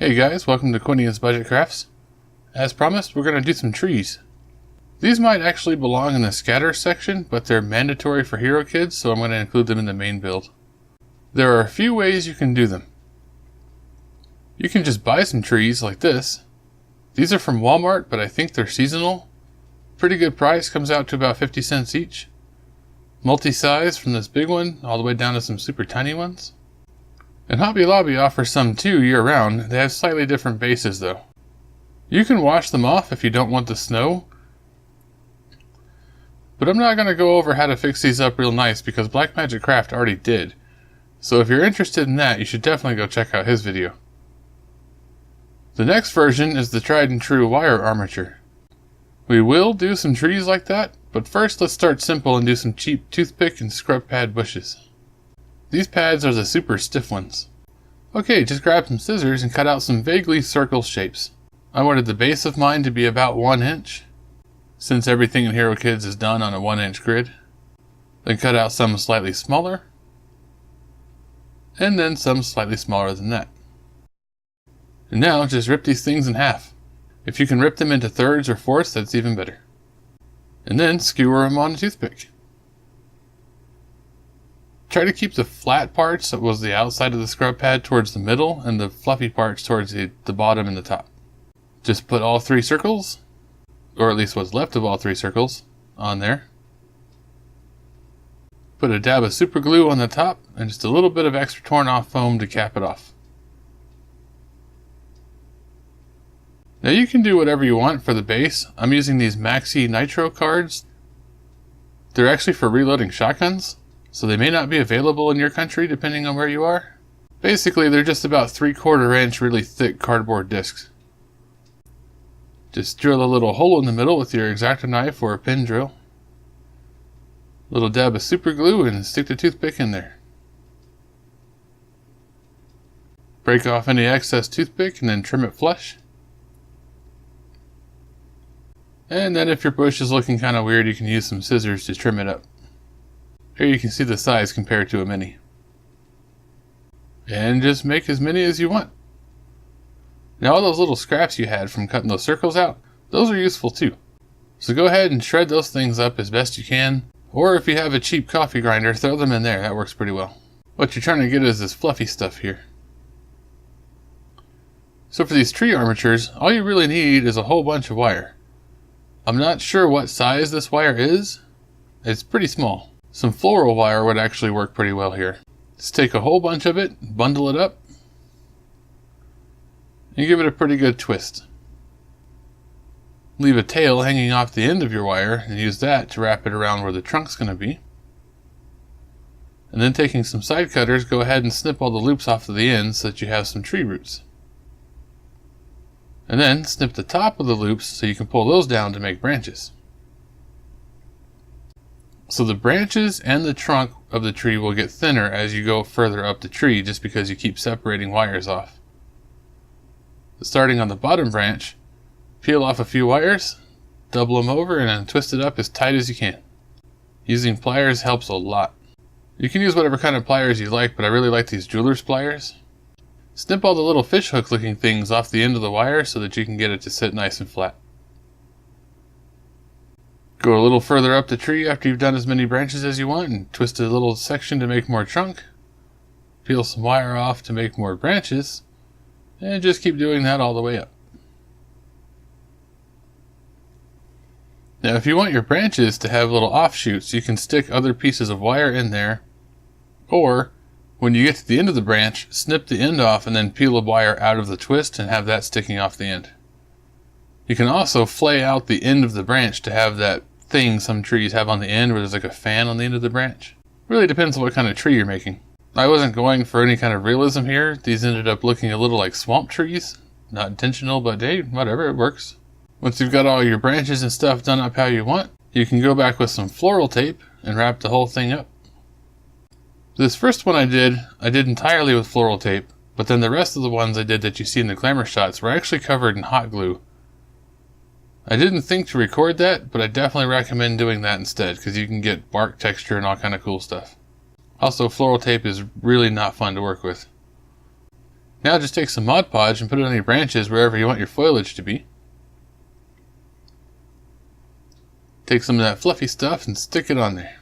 Hey guys, welcome to Quinian's Budget Crafts. As promised, we're going to do some trees. These might actually belong in the scatter section, but they're mandatory for hero kids, so I'm going to include them in the main build. There are a few ways you can do them. You can just buy some trees like this. These are from Walmart, but I think they're seasonal. Pretty good price, comes out to about 50 cents each. Multi-size from this big one, all the way down to some super tiny ones. And Hobby Lobby offers some too year-round. They have slightly different bases though. You can wash them off if you don't want the snow. But I'm not going to go over how to fix these up real nice because Black Magic Craft already did. So if you're interested in that, you should definitely go check out his video. The next version is the tried and true wire armature. We will do some trees like that, but first let's start simple and do some cheap toothpick and scrub pad bushes. These pads are the super stiff ones. Okay, just grab some scissors and cut out some vaguely circle shapes. I wanted the base of mine to be about 1 inch, since everything in Hero Kids is done on a 1-inch grid. Then cut out some slightly smaller, and then some slightly smaller than that. And now just rip these things in half. If you can rip them into thirds or fourths, that's even better. And then skewer them on a toothpick. Try to keep the flat parts, that was the outside of the scrub pad, towards the middle, and the fluffy parts towards the bottom and the top. Just put all 3 circles, or at least what's left of all 3 circles, on there. Put a dab of super glue on the top, and just a little bit of extra torn off foam to cap it off. Now you can do whatever you want for the base. I'm using these Maxi Nitro cards. They're actually for reloading shotguns, so they may not be available in your country depending on where you are. Basically, they're just about 3/4 inch really thick cardboard discs. Just drill a little hole in the middle with your X-Acto knife or a pin drill. Little dab of super glue and stick the toothpick in there. Break off any excess toothpick and then trim it flush. And then if your bush is looking kind of weird, you can use some scissors to trim it up. Here you can see the size compared to a mini. And just make as many as you want. Now all those little scraps you had from cutting those circles out, those are useful too. So go ahead and shred those things up as best you can. Or if you have a cheap coffee grinder, throw them in there. That works pretty well. What you're trying to get is this fluffy stuff here. So for these tree armatures, all you really need is a whole bunch of wire. I'm not sure what size this wire is. It's pretty small. Some floral wire would actually work pretty well here. Just take a whole bunch of it, bundle it up, and give it a pretty good twist. Leave a tail hanging off the end of your wire and use that to wrap it around where the trunk's going to be. And then taking some side cutters, go ahead and snip all the loops off of the ends so that you have some tree roots. And then snip the top of the loops so you can pull those down to make branches. So the branches and the trunk of the tree will get thinner as you go further up the tree just because you keep separating wires off. Starting on the bottom branch, peel off a few wires, double them over, and then twist it up as tight as you can. Using pliers helps a lot. You can use whatever kind of pliers you like, but I really like these jeweler's pliers. Snip all the little fish hook looking things off the end of the wire so that you can get it to sit nice and flat. Go a little further up the tree after you've done as many branches as you want and twist a little section to make more trunk. Peel some wire off to make more branches, and just keep doing that all the way up. Now if you want your branches to have little offshoots, you can stick other pieces of wire in there, or when you get to the end of the branch, snip the end off and then peel a wire out of the twist and have that sticking off the end. You can also flay out the end of the branch to have that thing some trees have on the end where there's like a fan on the end of the branch. Really depends on what kind of tree you're making. I wasn't going for any kind of realism here. These ended up looking a little like swamp trees. Not intentional, but hey, whatever, it works. Once you've got all your branches and stuff done up how you want, you can go back with some floral tape and wrap the whole thing up. This first one I did entirely with floral tape, but then the rest of the ones I did that you see in the glamour shots were actually covered in hot glue. I didn't think to record that, but I definitely recommend doing that instead, because you can get bark texture and all kind of cool stuff. Also, floral tape is really not fun to work with. Now just take some Mod Podge and put it on your branches wherever you want your foliage to be. Take some of that fluffy stuff and stick it on there.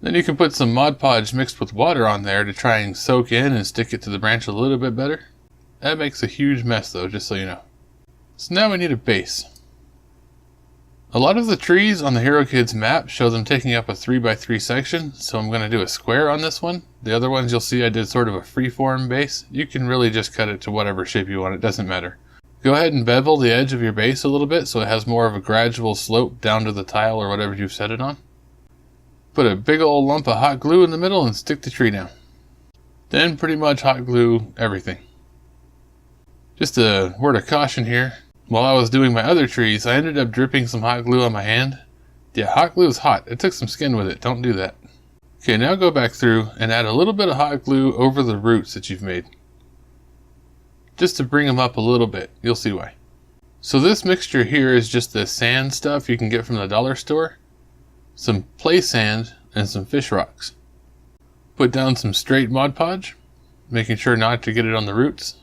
Then you can put some Mod Podge mixed with water on there to try and soak in and stick it to the branch a little bit better. That makes a huge mess though, just so you know. So now we need a base. A lot of the trees on the Hero Kids map show them taking up a 3x3 section, so I'm going to do a square on this one. The other ones you'll see I did sort of a freeform base. You can really just cut it to whatever shape you want, it doesn't matter. Go ahead and bevel the edge of your base a little bit so it has more of a gradual slope down to the tile or whatever you've set it on. Put a big old lump of hot glue in the middle and stick the tree down. Then pretty much hot glue everything. Just a word of caution here. While I was doing my other trees, I ended up dripping some hot glue on my hand. Yeah, hot glue is hot. It took some skin with it. Don't do that. Okay, now go back through and add a little bit of hot glue over the roots that you've made. Just to bring them up a little bit. You'll see why. So this mixture here is just the sand stuff you can get from the dollar store. Some play sand and some fish rocks. Put down some straight Mod Podge, making sure not to get it on the roots.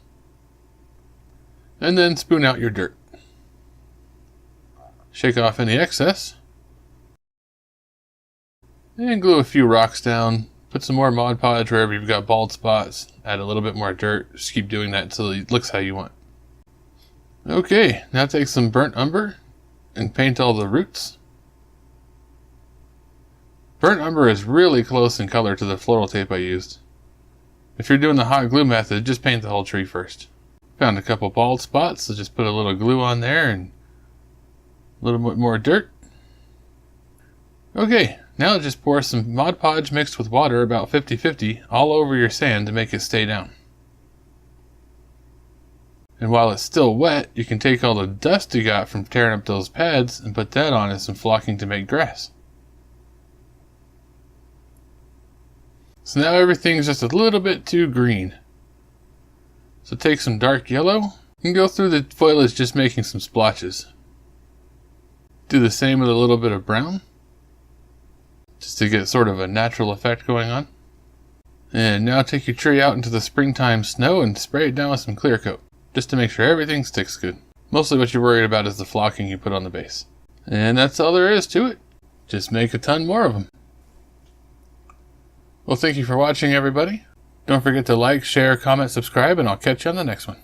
And then spoon out your dirt. Shake off any excess. And glue a few rocks down. Put some more Mod Podge wherever you've got bald spots. Add a little bit more dirt. Just keep doing that until it looks how you want. Okay, now take some burnt umber and paint all the roots. Burnt umber is really close in color to the floral tape I used. If you're doing the hot glue method, just paint the whole tree first. Found a couple bald spots, so just put a little glue on there and a little bit more dirt. Okay, now just pour some Mod Podge mixed with water, about 50-50, all over your sand to make it stay down. And while it's still wet, you can take all the dust you got from tearing up those pads and put that on as some flocking to make grass. So now everything's just a little bit too green. So take some dark yellow and go through the foliage just making some splotches. Do the same with a little bit of brown, just to get sort of a natural effect going on. And now take your tree out into the springtime snow and spray it down with some clear coat, just to make sure everything sticks good. Mostly what you're worried about is the flocking you put on the base. And that's all there is to it. Just make a ton more of them. Well, thank you for watching, everybody. Don't forget to like, share, comment, subscribe, and I'll catch you on the next one.